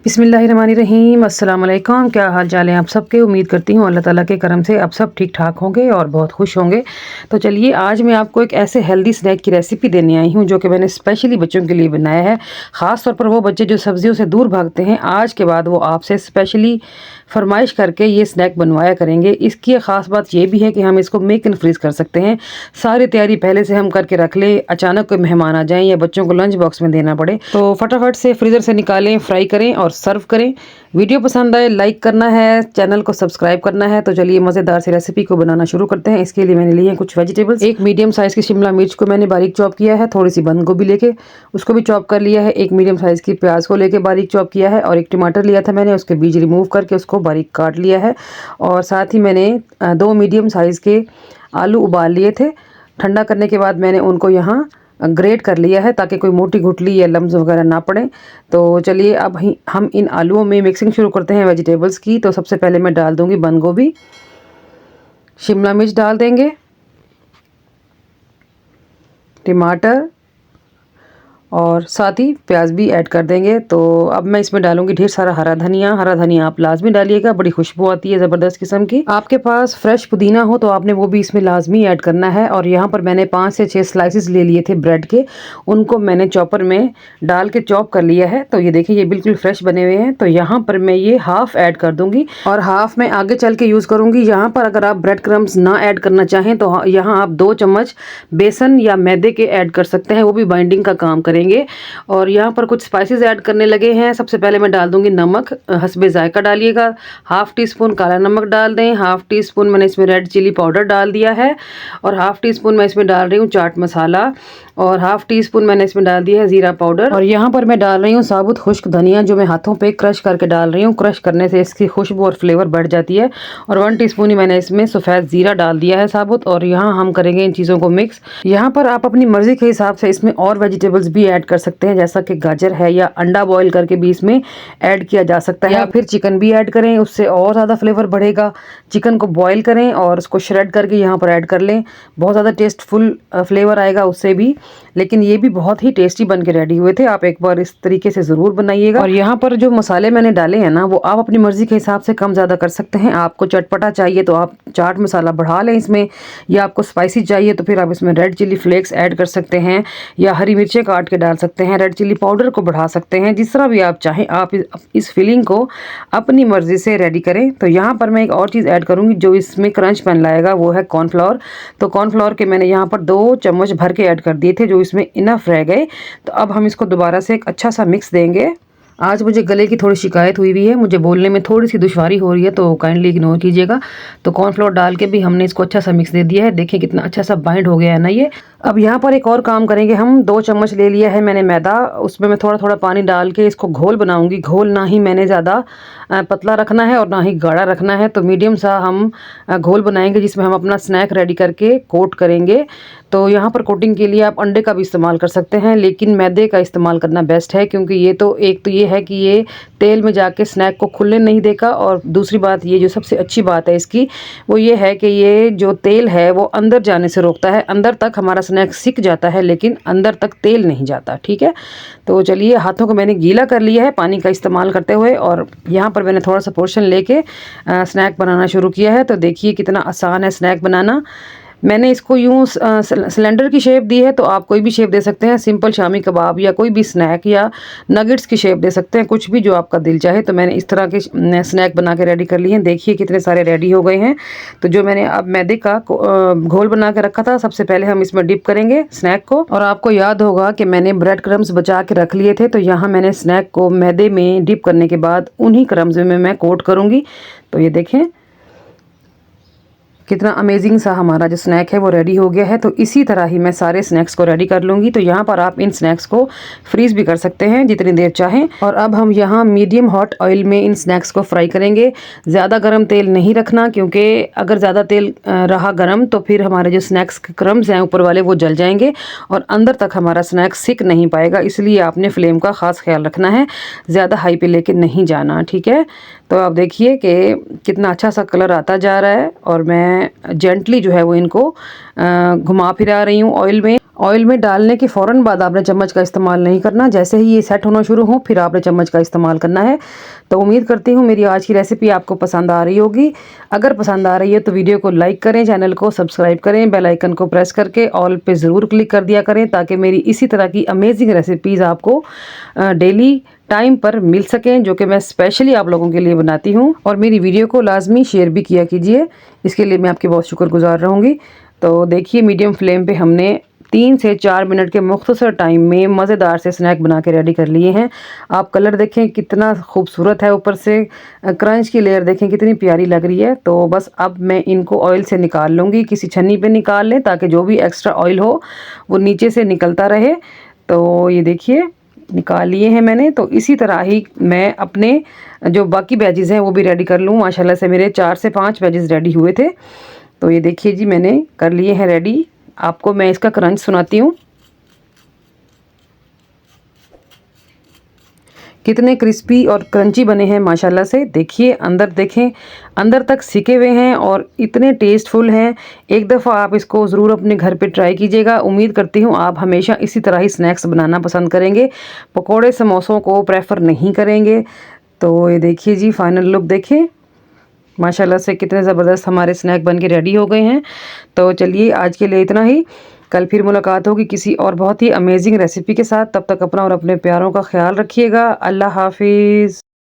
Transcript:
बिस्मिल्लाहिर्रहमानिर्रहीम, अस्सलाम वालेकुम। क्या हाल चाल है आप सबके। उम्मीद करती हूँ अल्लाह ताला के करम से आप सब ठीक ठाक होंगे और बहुत खुश होंगे। तो चलिए आज मैं आपको एक ऐसे हेल्दी स्नैक की रेसिपी देने आई हूँ जो कि मैंने स्पेशली बच्चों के लिए बनाया है। ख़ास तौर पर वो बच्चे जो सब्जियों से दूर भागते हैं, आज के बाद वो आपसे स्पेशली फरमाइश करके ये स्नैक बनवाया करेंगे। इसकी ख़ास बात ये भी है कि हम इसको मेक एंड फ्रीज़ कर सकते हैं। सारी तैयारी पहले से हम करके रख लें, अचानक कोई मेहमान आ जाएं या बच्चों को लंच बॉक्स में देना पड़े तो फटाफट से फ्रीज़र से निकालें, फ्राई करें और सर्व करें। वीडियो पसंद आए लाइक करना है, चैनल को सब्सक्राइब करना है। तो चलिए मज़ेदार सी रेसिपी को बनाना शुरू करते हैं। इसके लिए मैंने लिए हैं कुछ वेजिटेबल्स। एक मीडियम साइज़ की शिमला मिर्च को मैंने बारीक चॉप किया है, थोड़ी सी बंद गोभी लेके उसको भी चॉप कर लिया है। एक मीडियम साइज़ की प्याज को लेके बारीक चॉप किया है और एक टमाटर लिया था मैंने, उसके बीज रिमूव करके उसको बारीक काट लिया है। और साथ ही मैंने 2 मीडियम साइज़ के आलू उबाल लिए थे। ठंडा करने के बाद मैंने उनको यहाँ ग्रेट कर लिया है ताकि कोई मोटी गुठली या लम्स वगैरह ना पड़े। तो चलिए अब हम इन आलूओं में मिक्सिंग शुरू करते हैं वेजिटेबल्स की। तो सबसे पहले मैं डाल दूंगी बंद गोभी, शिमला मिर्च डाल देंगे, टमाटर और साथ ही प्याज भी ऐड कर देंगे। तो अब मैं इसमें डालूंगी ढेर सारा हरा धनिया। हरा धनिया आप लाजमी डालिएगा, बड़ी खुशबू आती है ज़बरदस्त किस्म की। आपके पास फ्रेश पुदीना हो तो आपने वो भी इसमें लाजमी ऐड करना है। और यहाँ पर मैंने 5 से 6 स्लाइसिस ले लिए थे ब्रेड के, उनको मैंने चॉपर में डाल के चॉप कर लिया है। तो ये देखिए ये बिल्कुल फ्रेश बने हुए हैं। तो यहाँ पर मैं ये हाफ ऐड कर दूंगी और हाफ मैं आगे चल के यूज़ करूँगी। यहाँ पर अगर आप ब्रेड क्रम्स ना ऐड करना चाहें तो यहाँ आप 2 चम्मच बेसन या मैदे के ऐड कर सकते हैं, वो भी बाइंडिंग का काम करेंगे। और यहाँ पर कुछ स्पाइसेस ऐड करने लगे हैं। सबसे पहले मैं डाल दूंगी नमक, हस्बे जायका डालिएगा। हाफ टी स्पून काला नमक डाल दें, हाफ टी स्पून मैंने इसमें रेड चिली पाउडर डाल दिया है और हाफ टी स्पून मैं इसमें डाल रही हूँ चाट मसाला और हाफ टी स्पून मैंने इसमें डाल दिया है ज़ीरा पाउडर। और यहाँ पर मैं डाल रही हूँ साबुत खुश्क धनिया जो मैं हाथों पे क्रश करके डाल रही हूँ। क्रश करने से इसकी खुशबू और फ्लेवर बढ़ जाती है। और 1 टीस्पून ही मैंने इसमें सफ़ेद ज़ीरा डाल दिया है साबुत। और यहाँ हम करेंगे इन चीज़ों को मिक्स। यहाँ पर आप अपनी मर्ज़ी के हिसाब से इसमें और वेजिटेबल्स भी ऐड कर सकते हैं, जैसा कि गाजर है या अंडा बॉईल करके भी इसमें ऐड किया जा सकता है, या फिर चिकन भी ऐड करें, उससे और ज़्यादा फ्लेवर बढ़ेगा। चिकन को बॉईल करें और उसको श्रेड करके यहाँ पर ऐड कर लें, बहुत ज़्यादा टेस्टफुल फ्लेवर आएगा उससे भी। लेकिन ये भी बहुत ही टेस्टी बन के रेडी हुए थे। आप एक बार इस तरीके से ज़रूर बनाइएगा। और यहाँ पर जो मसाले मैंने डाले हैं ना, वो आप अपनी मर्ज़ी के हिसाब से कम ज़्यादा कर सकते हैं। आपको चटपटा चाहिए तो आप चाट मसाला बढ़ा लें इसमें, या आपको स्पाइसी चाहिए तो फिर आप इसमें रेड चिली फ्लेक्स ऐड कर सकते हैं या हरी मिर्चें काट के डाल सकते हैं, रेड चिली पाउडर को बढ़ा सकते हैं। जिस तरह भी आप चाहें आप इस फिलिंग को अपनी मर्ज़ी से रेडी करें। तो यहाँ पर मैं एक और चीज़ ऐड करूँगी जो इसमें क्रंच पन लाएगा, वो है कॉर्नफ्लावर। तो कॉर्नफ्लावर के मैंने यहाँ पर 2 चम्मच भर के ऐड कर दिए थे जो इसमें इनफ रह गए। तो अब हम इसको दोबारा से एक अच्छा सा मिक्स देंगे। आज मुझे गले की थोड़ी शिकायत हुई है, मुझे बोलने में थोड़ी सी दुश्वारी हो रही है, तो काइंडली इग्नोर कीजिएगा। तो कॉर्नफ्लोर डाल के भी हमने इसको अच्छा सा मिक्स दे दिया है। देखिए कितना अच्छा सा बाइंड हो गया है ना ये। अब यहाँ पर एक और काम करेंगे हम। 2 चम्मच ले लिया है मैंने मैदा, उसमें मैं थोड़ा थोड़ा पानी डाल के इसको घोल बनाऊंगी। घोल ना ही मैंने ज़्यादा पतला रखना है और ना ही गाढ़ा रखना है। तो मीडियम सा हम घोल बनाएंगे जिसमें हम अपना स्नैक रेडी करके कोट करेंगे। तो यहाँ पर कोटिंग के लिए आप अंडे का भी इस्तेमाल कर सकते हैं, लेकिन मैदे का इस्तेमाल करना बेस्ट है, क्योंकि ये तो एक तो ये है कि ये तेल में जाके स्नैक को खुलने नहीं देगा। और दूसरी बात ये जो सबसे अच्छी बात है इसकी, वो ये है कि ये जो तेल है वो अंदर जाने से रोकता है। अंदर तक हमारा स्नैक सिक जाता है लेकिन अंदर तक तेल नहीं जाता। ठीक है, तो चलिए हाथों को मैंने गीला कर लिया है पानी का इस्तेमाल करते हुए, और यहाँ पर मैंने थोड़ा सा पोर्शन लेके स्नैक बनाना शुरू किया है। तो देखिए कितना आसान है स्नैक बनाना। मैंने इसको यूँ सिलेंडर की शेप दी है, तो आप कोई भी शेप दे सकते हैं, सिंपल शामी कबाब या कोई भी स्नैक या नगेट्स की शेप दे सकते हैं, कुछ भी जो आपका दिल चाहे। तो मैंने इस तरह के स्नैक बना के रेडी कर लिए हैं। देखिए कितने सारे रेडी हो गए हैं। तो जो मैंने अब मैदे का घोल बना के रखा था, सबसे पहले हम इसमें डिप करेंगे स्नैक को। और आपको याद होगा कि मैंने ब्रेड क्रम्स बचा के रख लिए थे, तो यहाँ मैंने स्नैक को मैदे में डिप करने के बाद उन्हीं क्रम्स में मैं कोट करूँगी। तो ये देखें कितना अमेजिंग सा हमारा जो स्नैक है वो रेडी हो गया है। तो इसी तरह ही मैं सारे स्नैक्स को रेडी कर लूँगी। तो यहाँ पर आप इन स्नैक्स को फ्रीज़ भी कर सकते हैं जितनी देर चाहें। और अब हम यहाँ मीडियम हॉट ऑयल में इन स्नैक्स को फ्राई करेंगे। ज़्यादा गर्म तेल नहीं रखना, क्योंकि अगर ज़्यादा तेल रहा गर्म तो फिर हमारे जो स्नैक्स के क्रम्स हैं ऊपर वाले वो जल जाएंगे और अंदर तक हमारा स्नैक सिक नहीं पाएगा। इसलिए आपने फ्लेम का ख़ास ख्याल रखना है, ज़्यादा हाई पे लेके नहीं जाना। ठीक है, तो आप देखिए कि कितना अच्छा सा कलर आता जा रहा है। और मैं मैं जेंटली जो है वो इनको घुमा फिरा रही हूँ ऑयल में। ऑयल में डालने के फ़ौरन बाद आपने चम्मच का इस्तेमाल नहीं करना, जैसे ही ये सेट होना शुरू हो फिर आपने चम्मच का इस्तेमाल करना है। तो उम्मीद करती हूँ मेरी आज की रेसिपी आपको पसंद आ रही होगी। अगर पसंद आ रही है तो वीडियो को लाइक करें, चैनल को सब्सक्राइब करें, बेल आइकन को प्रेस करके ऑल पे ज़रूर क्लिक कर दिया करें, ताकि मेरी इसी तरह की अमेजिंग रेसिपीज़ आपको डेली टाइम पर मिल सकें, जो कि मैं स्पेशली आप लोगों के लिए बनाती हूँ। और मेरी वीडियो को लाजमी शेयर भी किया कीजिए, इसके लिए मैं आपकी बहुत शुक्रगुजार रहूँगी। तो देखिए मीडियम फ्लेम पे हमने 3 से 4 मिनट के मुख्तसर टाइम में मज़ेदार से स्नैक बना के रेडी कर लिए हैं। आप कलर देखें कितना खूबसूरत है, ऊपर से क्रंच की लेयर देखें कितनी प्यारी लग रही है। तो बस अब मैं इनको ऑयल से निकाल लूँगी, किसी छन्नी पे निकाल लें ताकि जो भी एक्स्ट्रा ऑयल हो वो नीचे से निकलता रहे। तो ये देखिए निकाल लिए हैं मैंने। तो इसी तरह ही मैं अपने जो बाकी वेजेस हैं वो भी रेडी कर लूँ। माशाल्लाह से मेरे 4 से 5 वेजेस रेडी हुए थे। तो ये देखिए जी मैंने कर लिए हैं रेडी। आपको मैं इसका क्रंच सुनाती हूँ, कितने क्रिस्पी और क्रंची बने हैं माशाल्लाह से। देखिए अंदर देखें, अंदर तक सिके हुए हैं और इतने टेस्टफुल हैं। एक दफ़ा आप इसको ज़रूर अपने घर पे ट्राई कीजिएगा। उम्मीद करती हूँ आप हमेशा इसी तरह ही स्नैक्स बनाना पसंद करेंगे, पकोड़े समोसों को प्रेफर नहीं करेंगे। तो ये देखिए जी फाइनल लुक देखें, माशाल्लाह से कितने ज़बरदस्त हमारे स्नैक बन के रेडी हो गए हैं। तो चलिए आज के लिए इतना ही, कल फिर मुलाकात होगी किसी और बहुत ही अमेजिंग रेसिपी के साथ। तब तक अपना और अपने प्यारों का ख्याल रखिएगा। अल्लाह हाफिज़।